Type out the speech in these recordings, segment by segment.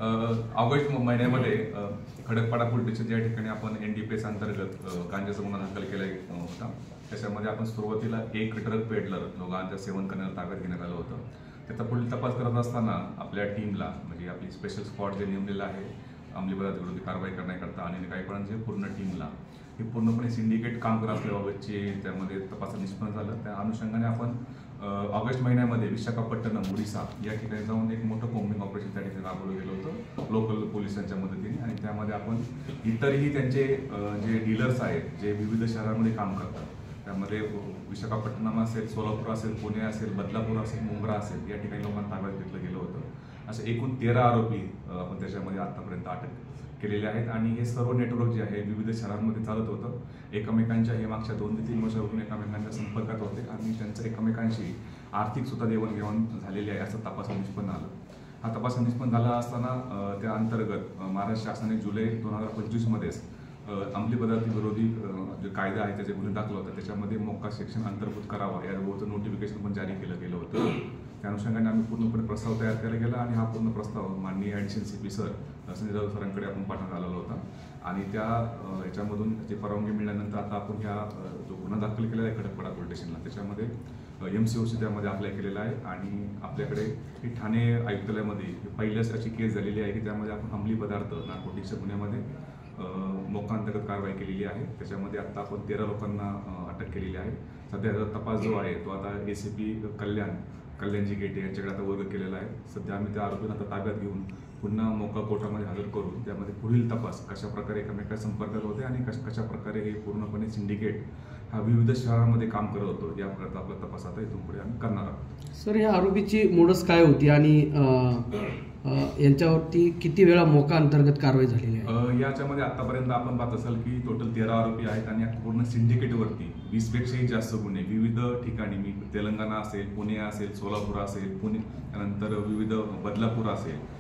August महिन्यामध्ये Khadakpada police station या ठिकाणी आपण NDPS अंतर्गत गांजाचा गुन्हा दाखल केला होता। त्याच्यामध्ये आपण सुरुवातीला एक ड्रग पेडलर जो गांजा सेवन करण्याला ताब्यात घेण्यात आलं होतं। त्याचा पुढील तपास करत असताना आपल्या टीमला म्हणजे आपली स्पेशल स्क्वॉड जे नेमलेलं आहे अंमली पदार्थ विरोधी कारवाई करण्याकरता आणि काही पडांचे पूर्ण टीमला हे पूर्णपणे सिंडिकेट काम करत असल्याबाबतचे त्यामध्ये तपास निष्पन्न झालं। त्या अनुषंगाने आपण ऑगस्ट महिन्यामध्ये विशाखापट्टणम ओडिशा या ठिकाणी जाऊन एक मोठं कॉम्बिंग ऑपरेशन त्या ठिकाणी राबवलं गेलं होतं लोकल पोलिसांच्या मदतीने। आणि त्यामध्ये आपण इतरही त्यांचे जे डीलर्स आहेत जे विविध शहरांमध्ये काम करतात त्यामध्ये विशाखापट्टणम असेल, सोलापूर असेल, पुणे असेल, बदलापूर असेल, मुंब्रा असेल या ठिकाणी लोकांना ताब्यात घेतलं गेलं होतं। असे एकूण 13 आरोपी आपण त्याच्यामध्ये आतापर्यंत अटक केलेले आहेत। आणि हे सर्व नेटवर्क जे आहे विविध शहरांमध्ये चालत होतं। एकमेकांच्या हे मागच्या 2 ते 3 वर्षापासून एकमेकांच्या संपर्कात होते आणि त्यांचं एकमेकांशी आर्थिक सुद्धा देवाणघेवाण झालेली आहे असं तपासात निष्पन्न आलं। हा तपास निष्पन्न झाला असताना त्या अंतर्गत महाराष्ट्र शासनाने जुलै 2025 मध्येच अंमली पदार्थ विरोधी जे कायदा आहे त्याचे गुन्हे दाखल होता त्याच्यामध्ये मोक्का सेक्शन अंतर्भूत करावा याबाबत नोटिफिकेशन पण जारी केलं गेलं होतं। त्या अनुषंगाने आम्ही पूर्णपणे प्रस्ताव तयार केला गेला आणि हा पूर्ण प्रस्ताव माननीय additional CP sir Sanjay Jadhav सरांकडे आपण पाठवण्यात आलेला होता। आणि त्या याच्यामधून जे परवानगी मिळाल्यानंतर आता आपण ह्या जो गुन्हा दाखल केलेला आहे खडकपाडा पोलीस स्टेशनला त्याच्यामध्ये MCOC त्यामध्ये अप्लाय केलेला आहे। आणि आपल्याकडे ही ठाणे आयुक्तालयामध्ये पहिल्याच अशी केस झालेली आहे की त्यामध्ये आपण अंमली पदार्थ नार्कोटिक्सच्या गुन्ह्यामध्ये मोक्का अंतर्गत कारवाई केलेली आहे। त्याच्यामध्ये आता आपण 13 लोकांना अटक केलेली आहे। सध्या त्याचा तपास जो आहे तो आता ACP कल्याणजी गेटे यांच्याकडे आता वर्ग केलेला आहे। सध्या आम्ही त्या आरोपींना आता ताब्यात घेऊन पुन्हा मोक्का कोर्टामध्ये हजर करून त्यामध्ये पुढील तपास कशा प्रकारे एकमेकांच्या संपर्कात होते आणि कशा प्रकारे हे पूर्णपणे सिंडिकेट हा विविध शहरांमध्ये काम करत होतो या प्रकारचा आपला तपास आता इथून पुढे आम्ही करणार आहोत। सर, या आरोपीची मोडस काय होती आणि यांच्यावरती किती वेळा मोक्का अंतर्गत कारवाई झालेली आहे? याच्यामध्ये आतापर्यंत आपण पाहत असाल की टोटल 13 आरोपी आहेत आणि पूर्ण सिंडिकेटवरती 20 पेक्षाही जास्त गुन्हे विविध ठिकाणी मी तेलंगणा असेल, पुणे असेल, सोलापूर असेल, पुणे त्यानंतर विविध बदलापूर असेल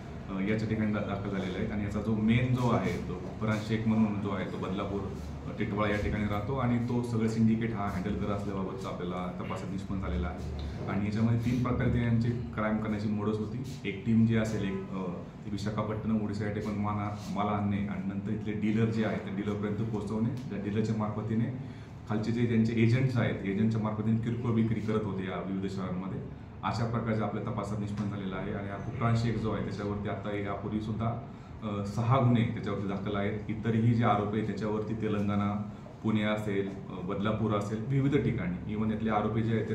याच्या ठिकाणी दाखल झालेले आहेत। आणि याचा जो मेन जो आहे तो फरहान शेख म्हणून जो आहे तो बदलापूर टिटवाळा या ठिकाणी राहतो आणि तो सगळं सिंडिकेट हा हँडल करत असल्याबाबतचा आपल्याला तपासात निष्पन्न झालेला आहे। आणि याच्यामध्ये 3 प्रकारे यांची क्राईम करण्याची मोडस होती। एक टीम जी असेल एक विशाखापट्टणम ओडिशा या ठिकाणी माल आणणे आणि नंतर इथले डीलर जे आहेत त्या डीलरपर्यंत पोहोचवणे, त्या डीलरच्या मार्फतीने खालचे जे त्यांचे एजंट्स आहेत एजंटच्या मार्फतीने किरकोळ विक्री करत होते या विविध शहरांमध्ये। अशा प्रकारचे आपल्या तपासात निष्पन्न झालेला आहे। आणि हा फरहान शेख जो आहे त्याच्यावरती आता यापूर्वी सुद्धा 6 गुन्हे त्याच्यावरती दाखल आहेत। इतरही जे आरोपी आहेत त्याच्यावरती तेलंगणा, पुणे असेल, बदलापूर असेल विविध ठिकाणी इव्हन यातले आरोपी जे आहेत ते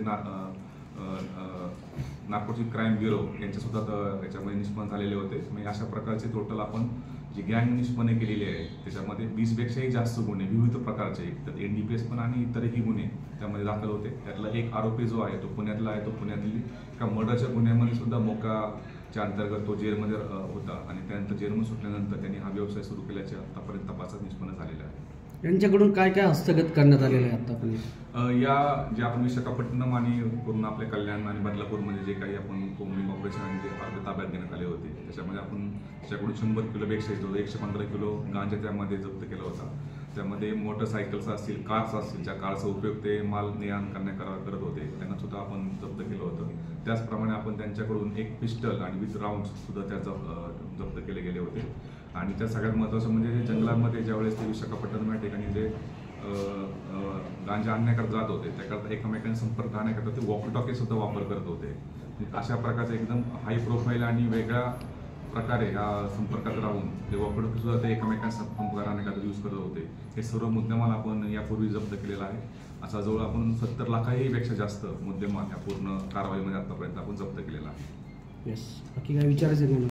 नार्कोटिक क्राईम ब्युरो यांच्यासुद्धा याच्यामध्ये निष्पन्न झालेले होते। म्हणजे अशा प्रकारचे टोटल आपण जी गँग निष्पन्न केलेली आहे त्याच्यामध्ये 20 पेक्षाही जास्त गुन्हे विविध प्रकारचे तर NDPS पण आणि इतरही गुन्हे त्यामध्ये दाखल होते। त्यातला एक आरोपी जो आहे तो पुण्यातला आहे, तो पुण्यातली एका मर्डरच्या गुन्ह्यामध्ये सुद्धा मोक्काच्या अंतर्गत तो जेलमध्ये होता आणि त्यानंतर जेलमधून सुटल्यानंतर त्यांनी हा व्यवसाय सुरू केल्याचे आतापर्यंत तपासात निष्पन्न झालेला आहे। यांच्याकडून काय काय हस्तगत करण्यात आलेलं आहे आतापर्यंत? या जे आपण विशाखापट्टणम आणि पूर्ण आपल्या कल्याण आणि बदलापूरमध्ये जे काही आपण कोम्बिंग ऑपरेशन आणि जे अर्ज ताब्यात घेण्यात आले होते त्याच्यामध्ये आपण त्याच्याकडून 100 किलो पेक्षा 115 किलो गांजा त्यामध्ये जप्त केला होता। त्यामध्ये मोटरसायकल्स असतील, कार्स असतील, ज्या कारचा उपयोग ते माल ने-आण करत होते त्यांना सुद्धा आपण जप्त केलं होतं। त्याचप्रमाणे आपण त्यांच्याकडून एक पिस्टल आणि विथ राऊंड्स सुद्धा त्या जप्त केले गेले होते। आणि त्या सगळ्यात महत्त्वाचं म्हणजे जंगलांमध्ये ज्यावेळेस ते विशाखापट्टणम या ठिकाणी जे गांजा आणण्याकरता जात होते त्याकरता एकमेकांना संपर्क आणण्याकरता ते वॉकी टॉकी सुद्धा वापर करत होते। अशा प्रकारचे एकदम हाय प्रोफाईल आणि वेगळ्या प्रकारे ह्या संपर्कात राहून ते वॉकी टॉकी सुद्धा ते एकमेकांना संपर्क आणण्याकरता यूज करत होते। हे सर्व मुद्देमाल आपण यापूर्वी जप्त केलेला आहे। असा जवळ आपण 70 लाखाही पेक्षा जास्त मुद्देमाल या पूर्ण कारवाईमध्ये आतापर्यंत आपण जप्त केलेला आहे। बाकी काय विचारायचं?